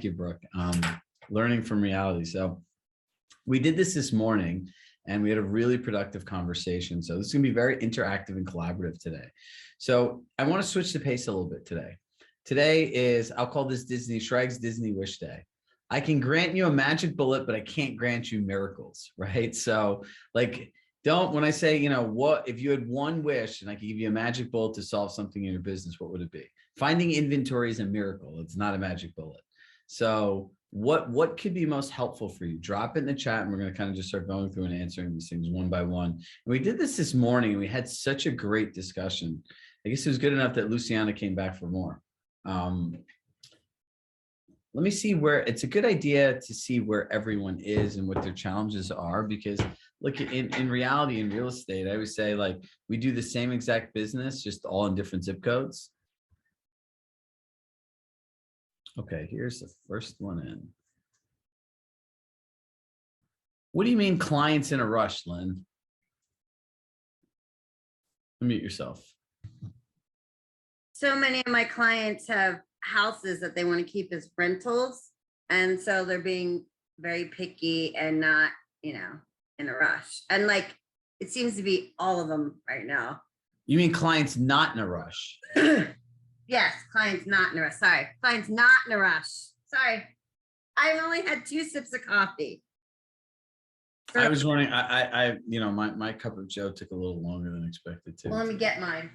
you, Brooke. Learning from reality. So we did this morning and we had a really productive conversation. So this is gonna be very interactive and collaborative today. So I want to switch the pace a little bit today. Today is, I'll call this Shrag's Disney Wish Day. I can grant you a magic bullet, but I can't grant you miracles, right? So like, when I say, what, if you had one wish and I could give you a magic bullet to solve something in your business, what would it be? Finding inventory is a miracle. It's not a magic bullet. So what could be most helpful for you? Drop it in the chat and we're going to kind of just start going through and answering these things one by one. And we did this morning and we had such a great discussion. I guess it was good enough that Luciana came back for more. Let me see where it's a good idea to see where everyone is and what their challenges are, because look, in reality, in real estate, I always say, like, we do the same exact business, just all in different zip codes. Okay, here's the first one in. What do you mean clients in a rush, Lynn? Unmute yourself. So many of my clients have houses that they want to keep as rentals. And so they're being very picky and not, in a rush. And like, it seems to be all of them right now. You mean clients not in a rush? Yes, clients not in a rush. Sorry, clients not in a rush. Sorry. I've only had 2 sips of coffee. I was wondering, my cup of joe took a little longer than expected too. Well, let me get mine.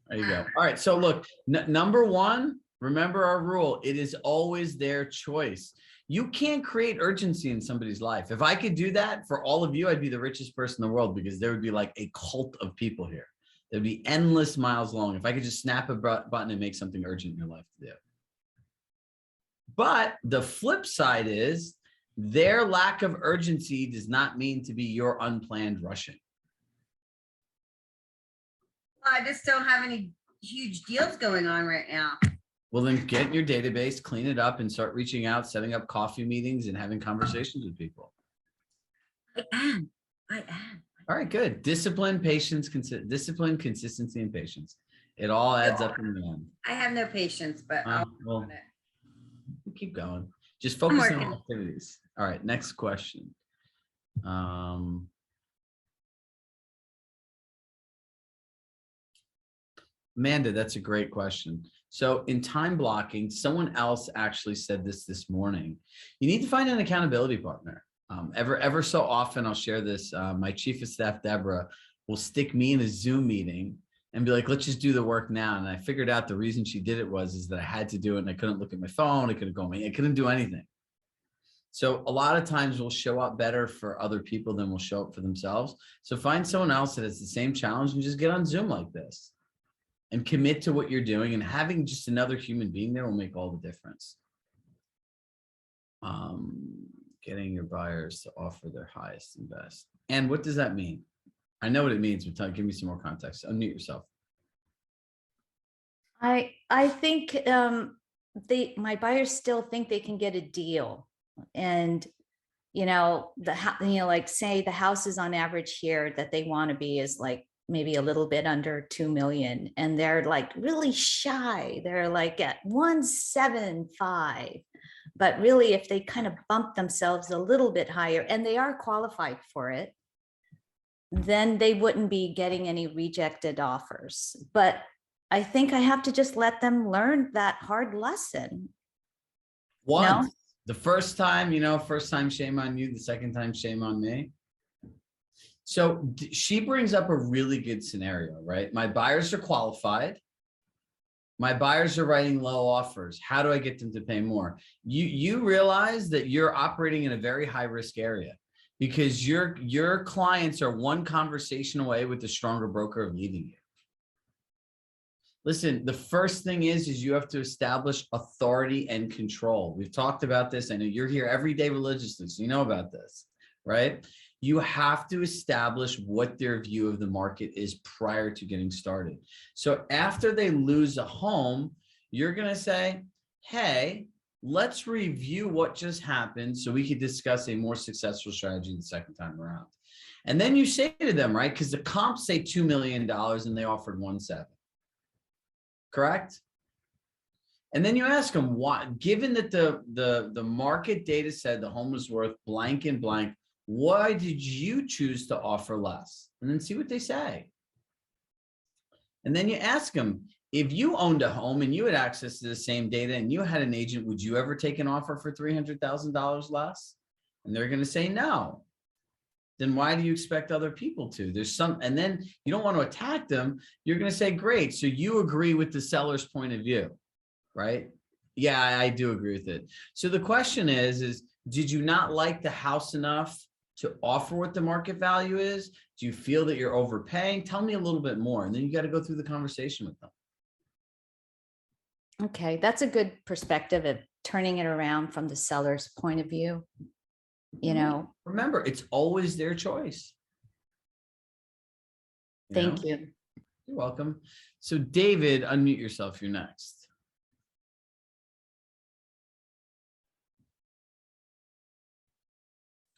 There you go. All right. So look, number one, remember our rule. It is always their choice. You can't create urgency in somebody's life. If I could do that for all of you, I'd be the richest person in the world, because there would be like a cult of people here. There'd be endless miles long. If I could just snap a button and make something urgent in your life to do. But the flip side is their lack of urgency does not mean to be your unplanned rushing. I just don't have any huge deals going on right now. Well, then get in your database, clean it up, and start reaching out, setting up coffee meetings and having conversations with people. I am. All right, good. Discipline, patience, discipline, consistency, and patience. It all adds up in the end. I have no patience, but I'll well, keep going. Just focus on activities. All right, next question. Amanda, that's a great question. So in time blocking, someone else actually said this morning. You need to find an accountability partner. Ever so often, I'll share this. My chief of staff, Deborah, will stick me in a Zoom meeting and be like, let's just do the work now. And I figured out the reason she did it is that I had to do it and I couldn't look at my phone. I couldn't go, I couldn't do anything. So a lot of times we'll show up better for other people than we'll show up for themselves. So find someone else that has the same challenge and just get on Zoom like this and commit to what you're doing, and having just another human being there will make all the difference. Getting your buyers to offer their highest and best. And what does that mean? I know what it means, but give me some more context. Unmute yourself. I think my buyers still think they can get a deal, and like say the houses on average here that they want to be is like maybe a little bit under 2 million, and they're like really shy. They're like at 1.75. But really, if they kind of bump themselves a little bit higher, and they are qualified for it, then they wouldn't be getting any rejected offers. But I think I have to just let them learn that hard lesson. Once. No? The first time, shame on you. The second time, shame on me. So she brings up a really good scenario, right? My buyers are qualified. My buyers are writing low offers. How do I get them to pay more? You realize that you're operating in a very high risk area, because your clients are one conversation away with the stronger broker of leaving you. Listen, the first thing is you have to establish authority and control. We've talked about this. I know you're here every day religiously, so you know about this, right? You have to establish what their view of the market is prior to getting started. So after they lose a home, you're going to say, hey, let's review what just happened so we can discuss a more successful strategy the second time around. And then you say to them, right, because the comps say $2 million and they offered 1.7. Correct? And then you ask them why, given that the market data said the home was worth blank and blank, why did you choose to offer less? And then see what they say. And then you ask them, if you owned a home and you had access to the same data and you had an agent, would you ever take an offer for $300,000 less? And they're going to say no. Then why do you expect other people to? There's some, and then you don't want to attack them. You're going to say, great. So you agree with the seller's point of view, right? Yeah, I do agree with it. So the question is, did you not like the house enough to offer what the market value is? Do you feel that you're overpaying? Tell me a little bit more. And then you got to go through the conversation with them. Okay, that's a good perspective of turning it around from the seller's point of view. You know, remember, it's always their choice. Thank you. You're welcome. So David, unmute yourself. You're next.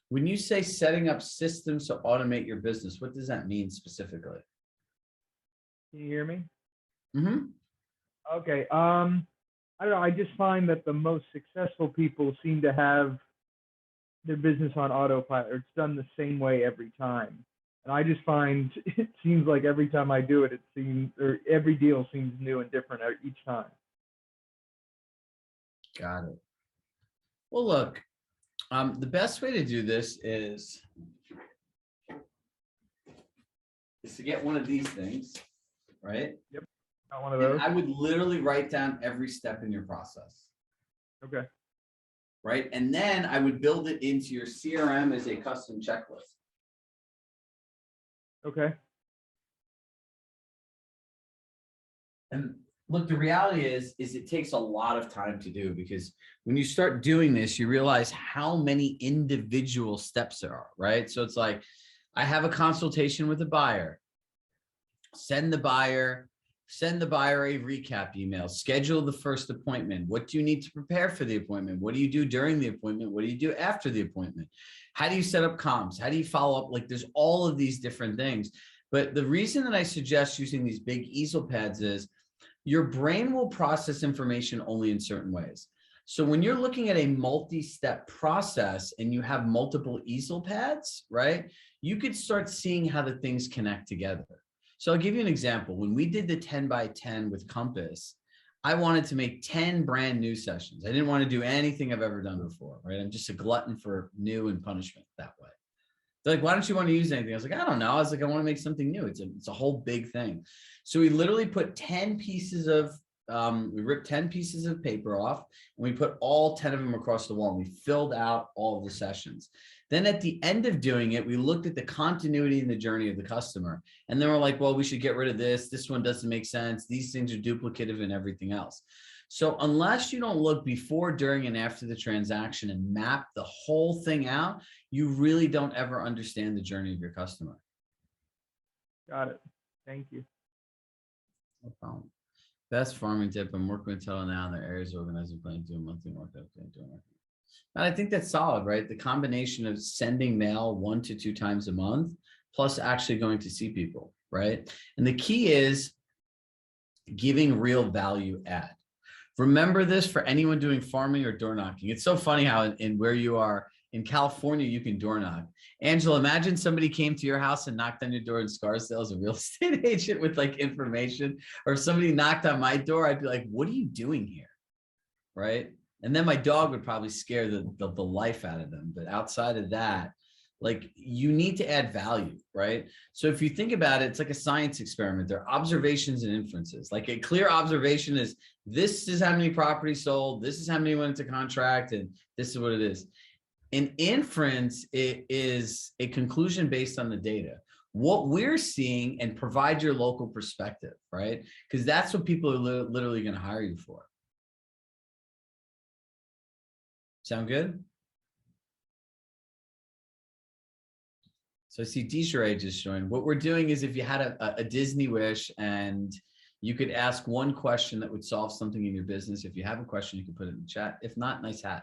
When you say setting up systems to automate your business, what does that mean specifically? Can you hear me? Mm-hmm. Okay. I don't know. I just find that the most successful people seem to have their business on autopilot. It's done the same way every time. And I just find it seems like every time I do it, it seems, or every deal seems new and different each time. Got it. Well, look, the best way to do this is to get one of these things, right? Yep. Not one of those. And I would literally write down every step in your process. Okay. Right. And then I would build it into your CRM as a custom checklist. Okay. And look, the reality is it takes a lot of time to do, because when you start doing this, you realize how many individual steps there are, right? So it's like, I have a consultation with a buyer, send the buyer a recap email, schedule the first appointment. What do you need to prepare for the appointment? What do you do during the appointment? What do you do after the appointment? How do you set up comms? How do you follow up? Like, there's all of these different things. But the reason that I suggest using these big easel pads is your brain will process information only in certain ways. So when you're looking at a multi-step process and you have multiple easel pads, right, you could start seeing how the things connect together. So I'll give you an example. When we did the 10 by 10 with Compass, I wanted to make 10 brand new sessions. I didn't want to do anything I've ever done before, right? I'm just a glutton for new and punishment that way. They're like, why don't you want to use anything? I was like, I don't know. I was like, I want to make something new. It's a whole big thing. So we literally put 10 pieces of, we ripped 10 pieces of paper off and we put all 10 of them across the wall and we filled out all of the sessions. Then at the end of doing it, we looked at the continuity and the journey of the customer. And then we're like, well, we should get rid of this. This one doesn't make sense. These things are duplicative and everything else. So unless you don't look before, during, and after the transaction and map the whole thing out, you really don't ever understand the journey of your customer. Got it. Thank you. No problem. Best farming tip: I'm working with Tell now in their areas organizing plan, doing monthly markup, doing markup. And I think that's solid, right? The combination of sending mail 1 to 2 times a month, plus actually going to see people, right? And the key is giving real value add. Remember this for anyone doing farming or door knocking. It's so funny how in where you are in California, you can door knock. Angela, imagine somebody came to your house and knocked on your door in Scarsdale as a real estate agent with like information, or if somebody knocked on my door, I'd be like, what are you doing here? Right? And then my dog would probably scare the life out of them. But outside of that, like, you need to add value, right? So if you think about it, it's like a science experiment. There are observations and inferences. Like, a clear observation is, this is how many properties sold, this is how many went into contract, and this is what it is. An inference, it is a conclusion based on the data. What we're seeing, and provide your local perspective, right? Because that's what people are literally going to hire you for. Sound good? So I see Desiree just joined. What we're doing is, if you had a Disney wish and you could ask one question that would solve something in your business. If you have a question, you can put it in the chat. If not, nice hat.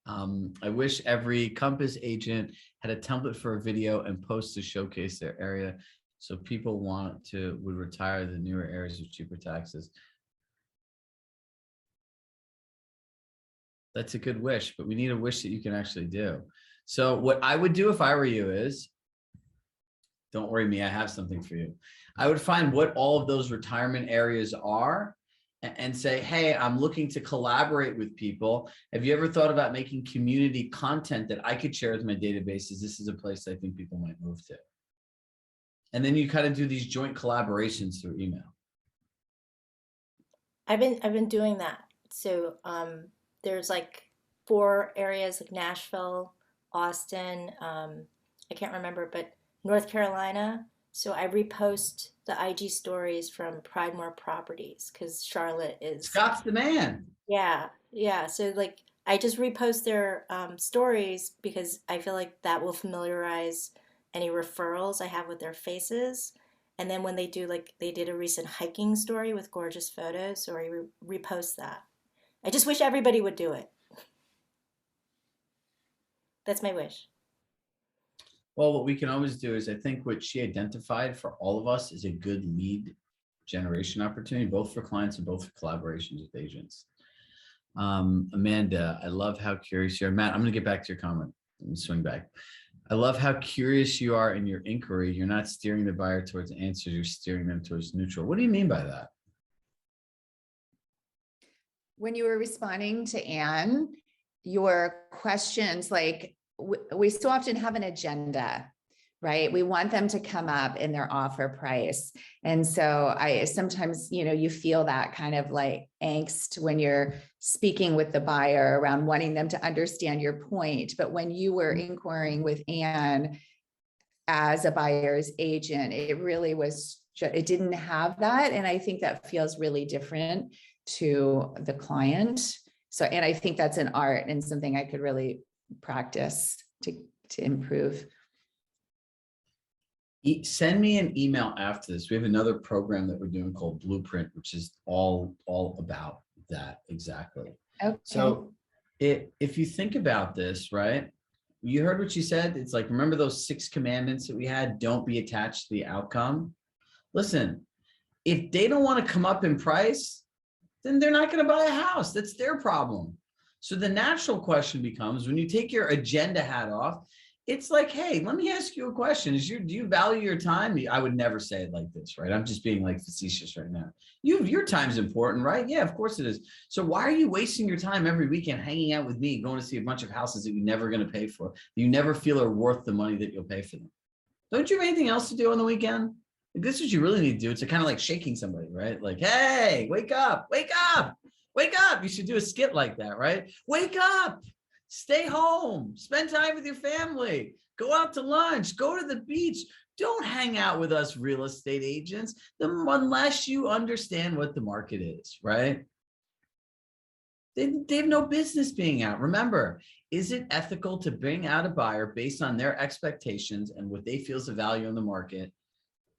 I wish every Compass agent had a template for a video and post to showcase their area, so people would retire the newer areas with cheaper taxes. That's a good wish, but we need a wish that you can actually do. So what I would do if I were you is, don't worry me, I have something for you. I would find what all of those retirement areas are and say, hey, I'm looking to collaborate with people. Have you ever thought about making community content that I could share with my databases? This is a place I think people might move to. And then you kind of do these joint collaborations through email. I've been doing that. So there's like 4 areas like Nashville, Austin, I can't remember, but North Carolina. So I repost the IG stories from Pridemore Properties because Charlotte is, Scott's the man. yeah, yeah. So like I just repost their stories because I feel like that will familiarize any referrals I have with their faces. And then when they do, like they did a recent hiking story with gorgeous photos, so I repost that. I just wish everybody would do it. That's my wish. Well, what we can always do is I think what she identified for all of us is a good lead generation opportunity, both for clients and both for collaborations with agents. Amanda, I love how curious you are. Matt, I'm going to get back to your comment. Let me swing back. I love how curious you are in your inquiry. You're not steering the buyer towards answers, you're steering them towards neutral. What do you mean by that? When you were responding to Anne, your questions, like we so often have an agenda, right? We want them to come up in their offer price. And so I sometimes, you feel that kind of like angst when you're speaking with the buyer around wanting them to understand your point. But when you were inquiring with Anne as a buyer's agent, it really was, it didn't have that. And I think that feels really different to the client. So, and I think that's an art and something I could really practice to improve. Send me an email after this. We have another program that we're doing called Blueprint, which is all about that exactly. Okay. So if you think about this, right? You heard what she said. It's like, remember those 6 commandments that we had? Don't be attached to the outcome. Listen, if they don't want to come up in price, then they're not going to buy a house. That's their problem. So the natural question becomes, when you take your agenda hat off, it's like, hey, let me ask you a question. Do you value your time? I would never say it like this, right? I'm just being like facetious right now. Your time's important, right? Yeah, of course it is. So why are you wasting your time every weekend hanging out with me, going to see a bunch of houses that you're never going to pay for, that you never feel are worth the money that you'll pay for them? Don't you have anything else to do on the weekend? Like, this is what you really need to do. It's kind of like shaking somebody, right? Like, hey, wake up, wake up, wake up. You should do a skit like that, right? Wake up. Stay home, spend time with your family, go out to lunch, go to the beach. Don't hang out with us real estate agents unless you understand what the market is, right? They have no business being out. Remember, is it ethical to bring out a buyer based on their expectations and what they feel is the value in the market?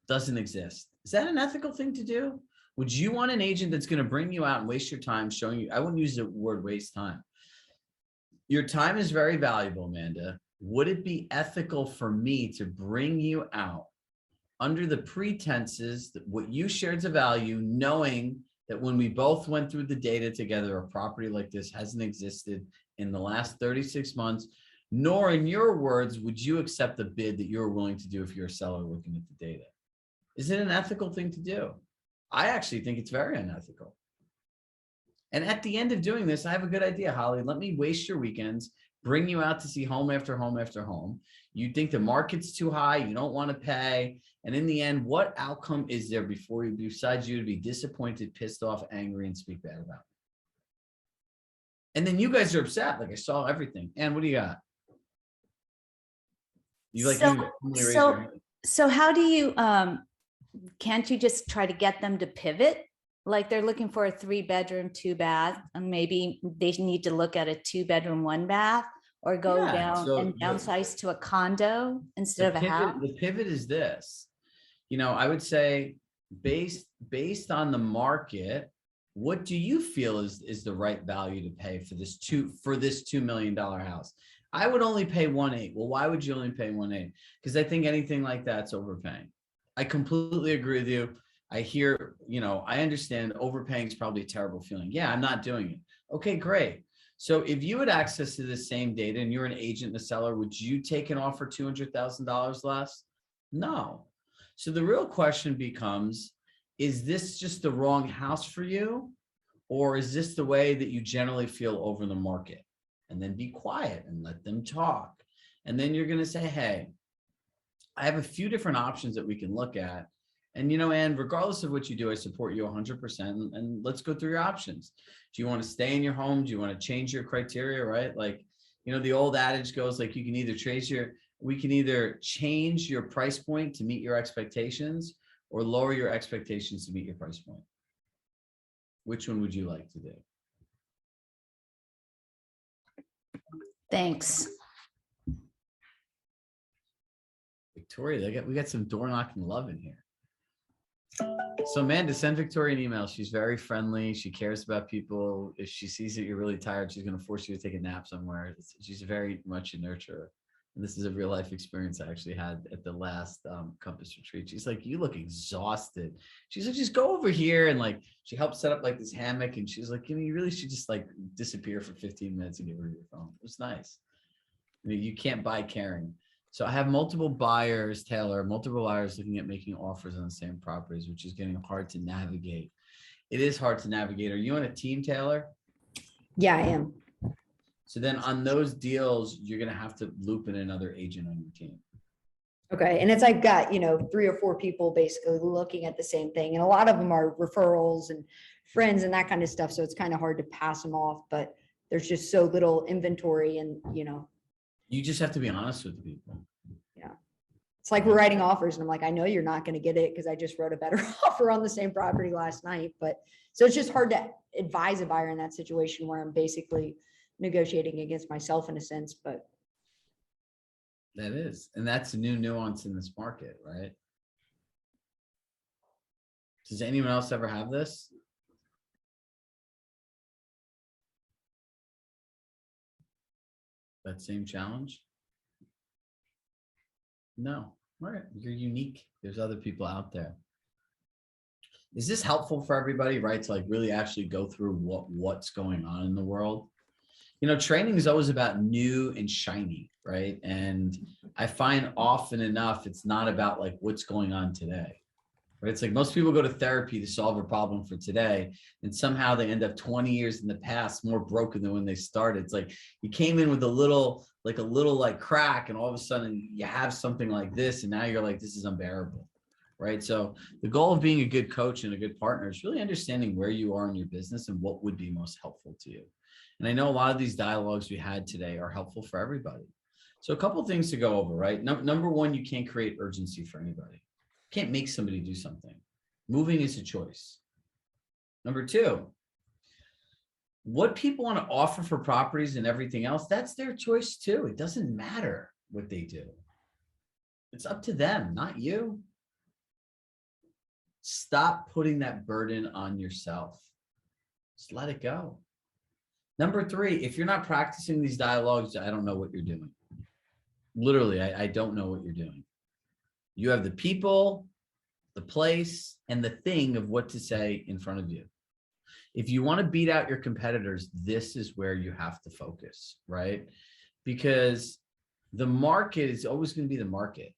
Doesn't exist. Is that an ethical thing to do? Would you want an agent that's going to bring you out and waste your time showing you? I wouldn't use the word waste time. Your time is very valuable, Amanda. Would it be ethical for me to bring you out under the pretenses that what you shared is a value, knowing that when we both went through the data together, a property like this hasn't existed in the last 36 months, nor in your words, would you accept the bid that you're willing to do if you're a seller looking at the data? Is it an ethical thing to do? I actually think it's very unethical. And at the end of doing this, I have a good idea, Holly. Let me waste your weekends, bring you out to see home after home after home. You think the market's too high, you don't want to pay. And in the end, what outcome is there besides you to be disappointed, pissed off, angry, and speak bad about? And then you guys are upset. Like, I saw everything. And what do you got? You like so how do you can't you just try to get them to pivot? Like, they're looking for a 3-bedroom, 2-bath, and maybe they need to look at a 2-bedroom, 1-bath, or go down and downsize to a condo instead of a house. The pivot is this. I would say based on the market, what do you feel is the right value to pay for this $2 million house? I would only pay 1.8. Well, why would you only pay 1.8? Because I think anything like that's overpaying. I completely agree with you. I hear, I understand overpaying is probably a terrible feeling. Yeah, I'm not doing it. Okay, great. So if you had access to the same data and you're an agent and a seller, would you take an offer $200,000 less? No. So the real question becomes, is this just the wrong house for you? Or is this the way that you generally feel over the market? And then be quiet and let them talk. And then you're going to say, hey, I have a few different options that we can look at. And, Ann, regardless of what you do, I support you 100%. And let's go through your options. Do you want to stay in your home? Do you want to change your criteria, right? Like, the old adage goes like, we can either change your price point to meet your expectations or lower your expectations to meet your price point. Which one would you like to do? Thanks. Victoria, we got some door knocking love in here. So Amanda, send Victoria an email. She's very friendly. She cares about people. If she sees that you're really tired, she's going to force you to take a nap somewhere. She's very much a nurturer. And this is a real life experience I actually had at the last Compass retreat. She's like, you look exhausted. She's like, just go over here. And like, she helped set up like this hammock. And she's like, you really should just like disappear for 15 minutes and get rid of your phone. It was nice. You can't buy caring. So I have multiple buyers, Taylor, looking at making offers on the same properties, which is getting hard to navigate. It is hard to navigate. Are you on a team, Taylor? Yeah, I am. So then on those deals, you're going to have to loop in another agent on your team. Okay. And I've got, 3 or 4 people basically looking at the same thing. And a lot of them are referrals and friends and that kind of stuff. So it's kind of hard to pass them off, but there's just so little inventory and, You just have to be honest with the people. Yeah. It's like we're writing offers and I'm like, I know you're not going to get it because I just wrote a better offer on the same property last night. But so it's just hard to advise a buyer in that situation where I'm basically negotiating against myself in a sense, but. That is. And that's a new nuance in this market, right? Does anyone else ever have this? That same challenge? No. All right. You're unique. There's other people out there. Is this helpful for everybody, right? To like really actually go through what's going on in the world. Training is always about new and shiny, right? And I find often enough, it's not about like what's going on today, right? It's like most people go to therapy to solve a problem for today. And somehow they end up 20 years in the past, more broken than when they started. It's like you came in with a little crack and all of a sudden you have something like this. And now you're like, this is unbearable, right? So the goal of being a good coach and a good partner is really understanding where you are in your business and what would be most helpful to you. And I know a lot of these dialogues we had today are helpful for everybody. So a couple of things to go over, right? Number one, you can't create urgency for anybody. You can't make somebody do something. Moving is a choice. Number two, what people want to offer for properties and everything else, that's their choice too. It doesn't matter what they do. It's up to them, not you. Stop putting that burden on yourself. Just let it go. Number three, if you're not practicing these dialogues, I don't know what you're doing. Literally, I don't know what you're doing. You have the people, the place, and the thing of what to say in front of you. If you want to beat out your competitors, this is where you have to focus, right? Because the market is always going to be the market.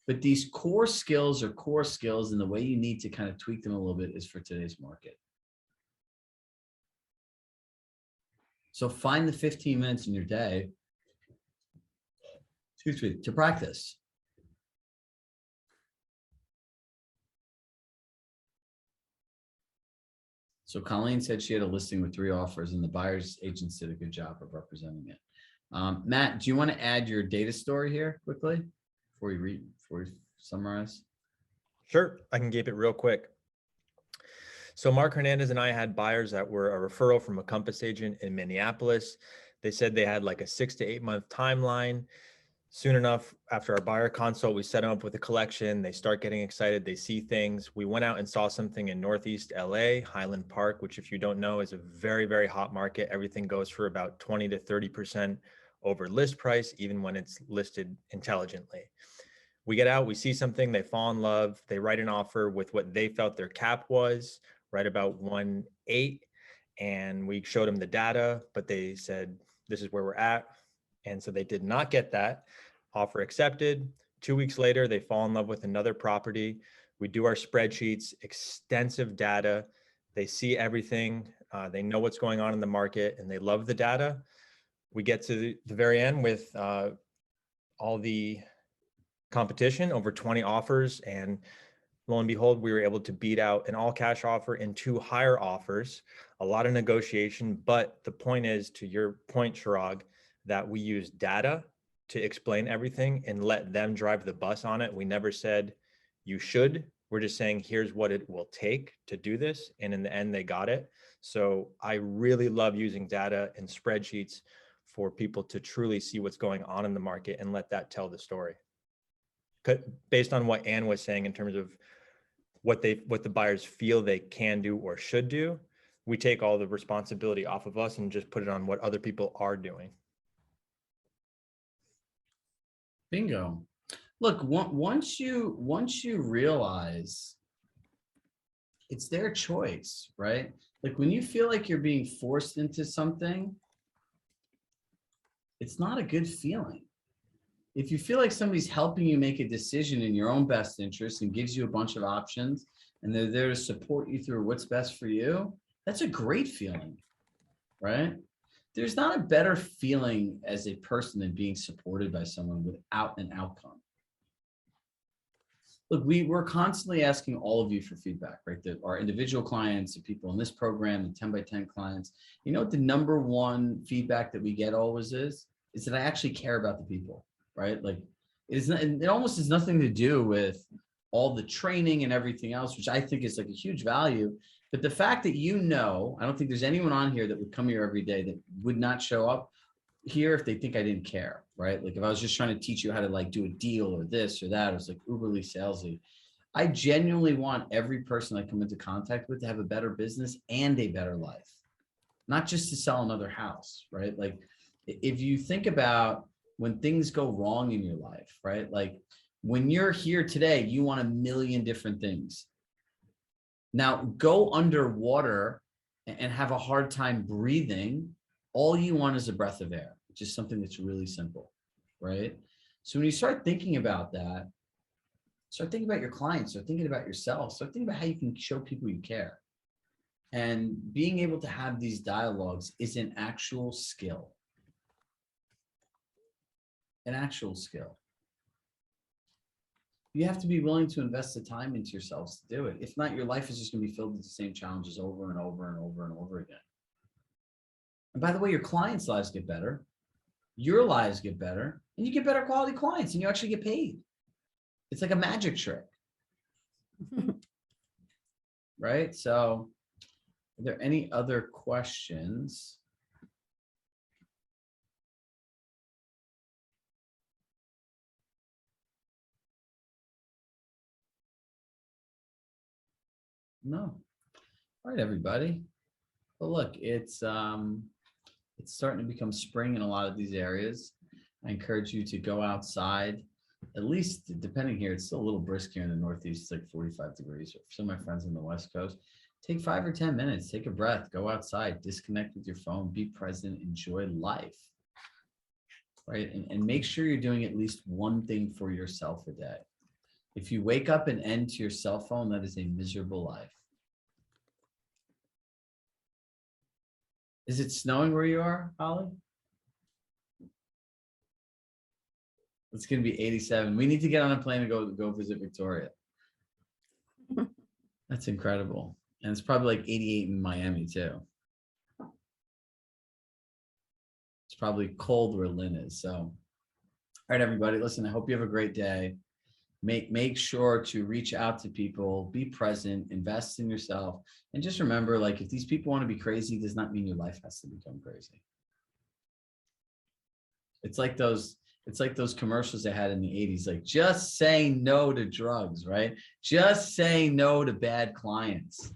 But these core skills are core skills, and the way you need to kind of tweak them a little bit is for today's market. So find the 15 minutes in your day, to practice. So Colleen said she had a listing with 3 offers and the buyer's agents did a good job of representing it. Matt, do you want to add your data story here quickly before you summarize? Sure, I can keep it real quick. So Mark Hernandez and I had buyers that were a referral from a Compass agent in Minneapolis. They said they had like a 6 to 8 month timeline. Soon enough, after our buyer consult, we set them up with a collection. They start getting excited. They see things. We went out and saw something in Northeast LA, Highland Park, which if you don't know is a very, very hot market. Everything goes for about 20 to 30% over list price, even when it's listed intelligently. We get out, we see something, they fall in love. They write an offer with what they felt their cap was, right about 1.8. and we showed them the data, but they said, this is where we're at. And so they did not get that offer accepted. 2 weeks later, they fall in love with another property. We do our spreadsheets, extensive data. They see everything. They know what's going on in the market, and they love the data. We get to the very end with all the competition, over 20 offers, and lo and behold, we were able to beat out an all cash offer and 2 higher offers, a lot of negotiation. But the point is, to your point, Chirag, that we use data to explain everything and let them drive the bus on it. We never said you should. We're just saying, here's what it will take to do this. And in the end, they got it. So I really love using data and spreadsheets for people to truly see what's going on in the market and let that tell the story. Based on what Ann was saying in terms of what the buyers feel they can do or should do, we take all the responsibility off of us and just put it on what other people are doing. Bingo. Look, once you realize it's their choice, right? Like when you feel like you're being forced into something, it's not a good feeling. If you feel like somebody's helping you make a decision in your own best interest and gives you a bunch of options and they're there to support you through what's best for you, that's a great feeling, right? There's not a better feeling as a person than being supported by someone without an outcome. Look, we're constantly asking all of you for feedback, right? Our individual clients, the people in this program, the 10 by 10 clients. You know what the number one feedback that we get always is that I actually care about the people, right? Like it almost has nothing to do with all the training and everything else, which I think is like a huge value. But the fact that I don't think there's anyone on here that would come here every day that would not show up here if they think I didn't care, right? Like if I was just trying to teach you how to like do a deal or this or that, it was like uberly salesy. I genuinely want every person I come into contact with to have a better business and a better life, not just to sell another house, right? Like if you think about when things go wrong in your life, right? Like when you're here today, you want a million different things. Now go underwater and have a hard time breathing. All you want is a breath of air, which is something that's really simple, right? So when you start thinking about that, start thinking about your clients, start thinking about yourself, start thinking about how you can show people you care. And being able to have these dialogues is an actual skill. An actual skill. You have to be willing to invest the time into yourselves to do it. If not, your life is just going to be filled with the same challenges over and over and over and over again. And by the way, your clients' lives get better, your lives get better, and you get better quality clients and you actually get paid. It's like a magic trick. Right? So are there any other questions? No. All right, everybody. Well, look, it's starting to become spring in a lot of these areas. I encourage you to go outside. At least, depending here, it's still a little brisk here in the Northeast. It's like 45 degrees. For some of my friends on the West Coast, take 5 or 10 minutes, take a breath, go outside, disconnect with your phone, be present, enjoy life, right? And make sure you're doing at least one thing for yourself a day. If you wake up and end to your cell phone, that is a miserable life. Is it snowing where you are, Holly? It's going to be 87. We need to get on a plane and go visit Victoria. That's incredible. And it's probably like 88 in Miami too. It's probably cold where Lynn is. So, all right, everybody, listen, I hope you have a great day. Make sure to reach out to people, be present, invest in yourself. And just remember, like, if these people want to be crazy, does not mean your life has to become crazy. It's like those commercials they had in the 80s, like just say no to drugs, right? Just say no to bad clients.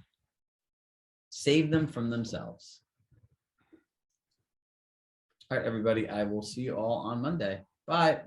Save them from themselves. All right, everybody, I will see you all on Monday. Bye.